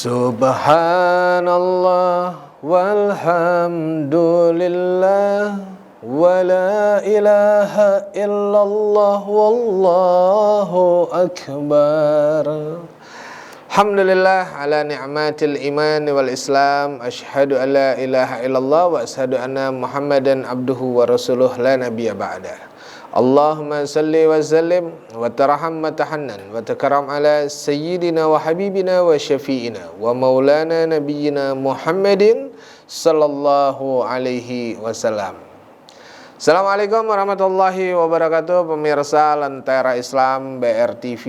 Subhanallah walhamdulillah wa la ilaha illallah wallahu akbar. Alhamdulillah ala ni'matil iman wal islam. Asyhadu an la ilaha illallah wa asyhadu anna Muhammadan abduhu wa rasuluh la nabiyya ba'da. Allahumma salli wa sallim wa tarham wa tahannan wa takram ala sayyidina wa habibina wa syafi'ina wa maulana nabiyyina Muhammadin sallallahu alaihi wasallam. Assalamualaikum warahmatullahi wabarakatuh, pemirsa Lentera Islam BRTV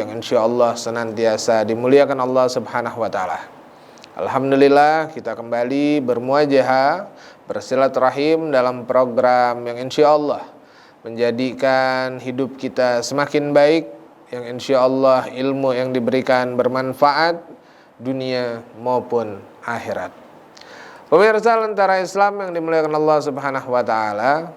yang insyaallah senantiasa dimuliakan Allah subhanahu wa ta'ala. Alhamdulillah kita kembali bermuajahah, bersilaturahim dalam program yang insyaallah menjadikan hidup kita semakin baik, yang insyaallah ilmu yang diberikan bermanfaat dunia maupun akhirat. Pemirsa Lentera Islam yang dimuliakan Allah subhanahu wa ta'ala,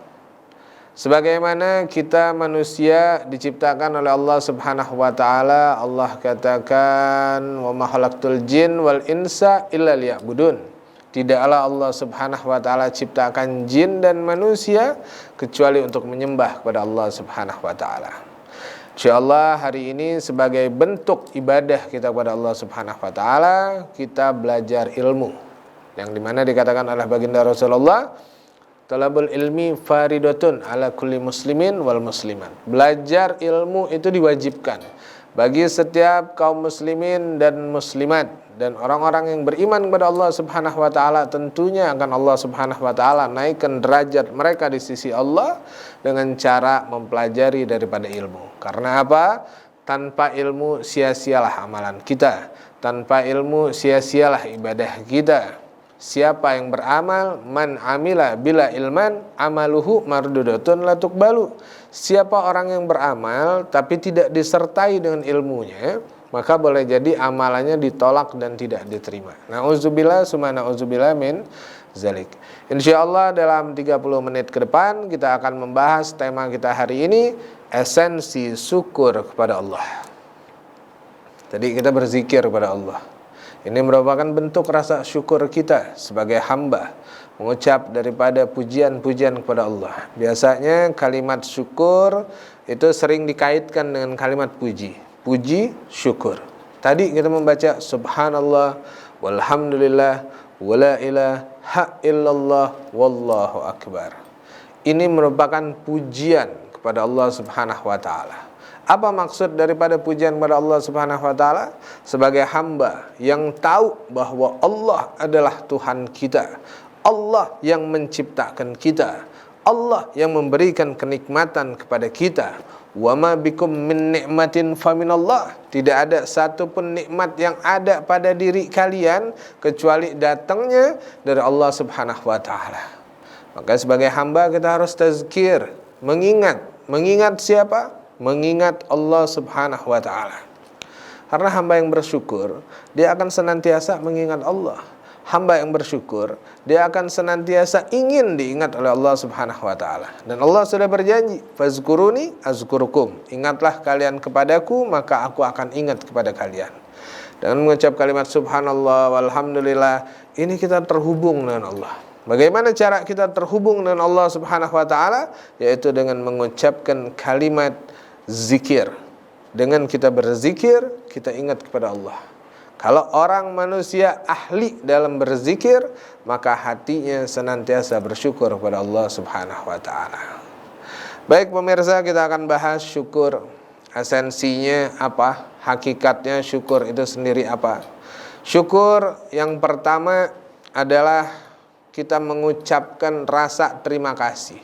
sebagaimana kita manusia diciptakan oleh Allah subhanahu wa ta'ala, Allah katakan wa ma khalaqtul jin wal insa illa liya'budun. Tidaklah Allah subhanahu wa ta'ala ciptakan jin dan manusia kecuali untuk menyembah kepada Allah subhanahu wa ta'ala. InsyaAllah hari ini sebagai bentuk ibadah kita kepada Allah subhanahu wa ta'ala, kita belajar ilmu, yang dimana dikatakan oleh baginda Rasulullah, talabul ilmi faridatun ala kulli muslimin wal muslimat. Belajar ilmu itu diwajibkan bagi setiap kaum muslimin dan muslimat, dan orang-orang yang beriman kepada Allah subhanahu wa ta'ala tentunya akan Allah subhanahu wa ta'ala naikkan derajat mereka di sisi Allah dengan cara mempelajari daripada ilmu. Karena apa? Tanpa ilmu sia-sialah amalan kita, tanpa ilmu sia-sialah ibadah kita. Siapa yang beramal, man amila bila ilman amaluhu mardudatun la tuqbalu. Siapa orang yang beramal tapi tidak disertai dengan ilmunya, maka boleh jadi amalannya ditolak dan tidak diterima. Na'udzubillah summa na'udzubillah min zalik. Insyaallah dalam 30 menit ke depan kita akan membahas tema kita hari ini, esensi syukur kepada Allah. Tadi kita berzikir kepada Allah. Ini merupakan bentuk rasa syukur kita sebagai hamba, mengucap daripada pujian-pujian kepada Allah. Biasanya kalimat syukur itu sering dikaitkan dengan kalimat puji. Puji, syukur. Tadi kita membaca subhanallah walhamdulillah wala ilaha illallah wallahu akbar. Ini merupakan pujian kepada Allah subhanahu wa ta'ala. Apa maksud daripada pujian kepada Allah subhanahu wa ta'ala? Sebagai hamba yang tahu bahwa Allah adalah Tuhan kita, Allah yang menciptakan kita, Allah yang memberikan kenikmatan kepada kita. Wa ma bikum min ni'matin faminallah. Tidak ada satupun nikmat yang ada pada diri kalian kecuali datangnya dari Allah subhanahu wa ta'ala. Maka sebagai hamba kita harus tazkir, mengingat siapa? Mengingat Allah subhanahu wa ta'ala. Karena hamba yang bersyukur, dia akan senantiasa mengingat Allah. Hamba yang bersyukur, dia akan senantiasa ingin diingat oleh Allah subhanahu wa ta'ala. Dan Allah sudah berjanji, fazkuruni azkurukum. Ingatlah kalian kepadaku, maka aku akan ingat kepada kalian. Dengan mengucap kalimat subhanallah walhamdulillah, ini kita terhubung dengan Allah. Bagaimana cara kita terhubung dengan Allah subhanahu wa ta'ala? Yaitu dengan mengucapkan kalimat zikir. Dengan kita berzikir, kita ingat kepada Allah. Kalau orang manusia ahli dalam berzikir, maka hatinya senantiasa bersyukur kepada Allah subhanahu wa ta'ala. Baik pemirsa, kita akan bahas syukur. Esensinya apa? Hakikatnya syukur itu sendiri apa? Syukur yang pertama adalah kita mengucapkan rasa terima kasih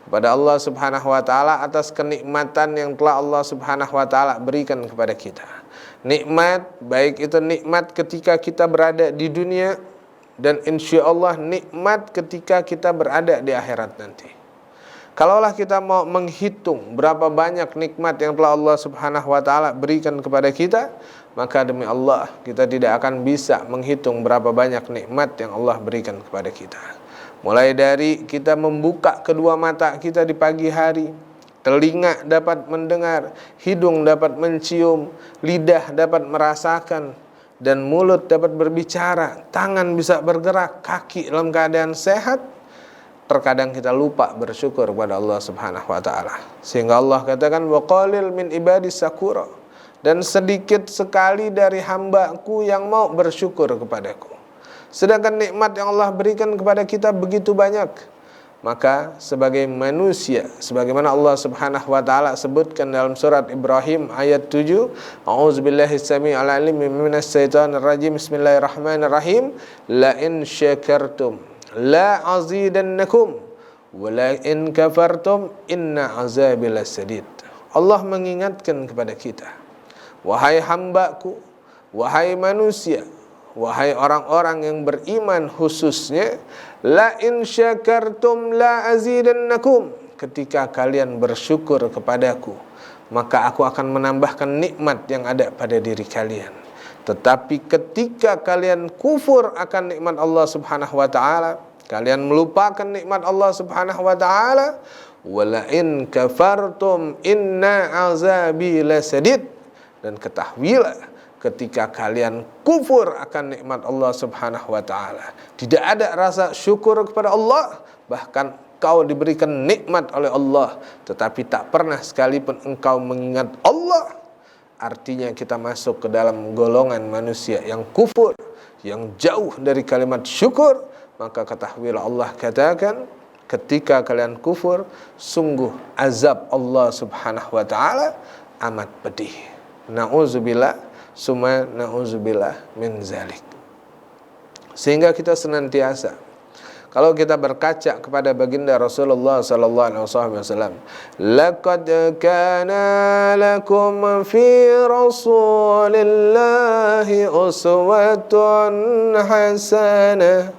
kepada Allah subhanahu wa ta'ala atas kenikmatan yang telah Allah subhanahu wa ta'ala berikan kepada kita. Nikmat, baik itu nikmat ketika kita berada di dunia, dan insyaallah nikmat ketika kita berada di akhirat nanti. Kalaulah kita mau menghitung berapa banyak nikmat yang telah Allah subhanahu wa ta'ala berikan kepada kita, maka demi Allah kita tidak akan bisa menghitung berapa banyak nikmat yang Allah berikan kepada kita. Mulai dari kita membuka kedua mata kita di pagi hari, telinga dapat mendengar, hidung dapat mencium, lidah dapat merasakan, dan mulut dapat berbicara, tangan bisa bergerak, kaki dalam keadaan sehat, terkadang kita lupa bersyukur kepada Allah Subhanahu wa taala. Sehingga Allah katakan wa qalil min ibadis syakura, dan sedikit sekali dari hamba-Ku yang mau bersyukur kepadaku. Sedangkan nikmat yang Allah berikan kepada kita begitu banyak. Maka sebagai manusia, sebagaimana Allah Subhanahu wa taala sebutkan dalam surat Ibrahim ayat 7, A'udzubillahi samii'il 'alim minas syaitonir rajim. Bismillahirrahmanirrahim. La in syakartum la azidannakum wa la in kafartum inna azabi lasadid. Allah mengingatkan kepada kita, wahai hamba-Ku, wahai manusia, wahai orang-orang yang beriman khususnya, la in syakartum la azidannakum, ketika kalian bersyukur kepadaku, maka aku akan menambahkan nikmat yang ada pada diri kalian. Tetapi ketika kalian kufur akan nikmat Allah Subhanahu wa taala, kalian melupakan nikmat Allah Subhanahu wa taala, wala in kafartum inna azabi lasadid, dan ketahuilah ketika kalian kufur akan nikmat Allah Subhanahu wa taala, tidak ada rasa syukur kepada Allah, bahkan kau diberikan nikmat oleh Allah tetapi tak pernah sekalipun engkau mengingat Allah, artinya kita masuk ke dalam golongan manusia yang kufur, yang jauh dari kalimat syukur. Maka ketahuilah Allah katakan, ketika kalian kufur, sungguh azab Allah Subhanahu wa taala amat pedih. Na'udzubillah summa na'udzubillah min zalik. Sehingga kita senantiasa, kalau kita berkaca kepada baginda Rasulullah sallallahu alaihi wasallam, laqad kana lakum fi rasulillahi uswatun hasanah.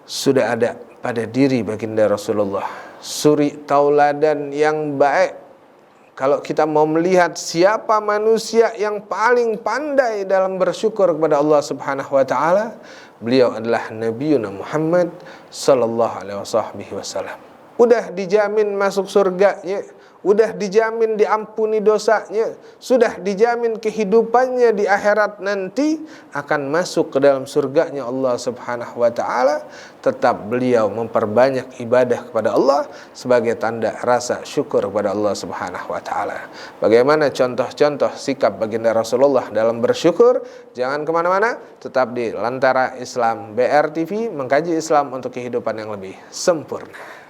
Sudah ada pada diri baginda Rasulullah suri tauladan yang baik. Kalau kita mau melihat siapa manusia yang paling pandai dalam bersyukur kepada Allah Subhanahu wa taala, beliau adalah Nabiuna Muhammad sallallahu alaihi wasallam. Udah dijamin masuk surganya, udah dijamin diampuni dosanya, sudah dijamin kehidupannya di akhirat nanti akan masuk ke dalam surganya Allah Subhanahu wa taala. Tetap beliau memperbanyak ibadah kepada Allah sebagai tanda rasa syukur kepada Allah Subhanahu wa taala. Bagaimana contoh-contoh sikap baginda Rasulullah dalam bersyukur? Jangan kemana-mana, tetap di Lentera Islam BR TV, mengkaji Islam untuk kehidupan yang lebih sempurna.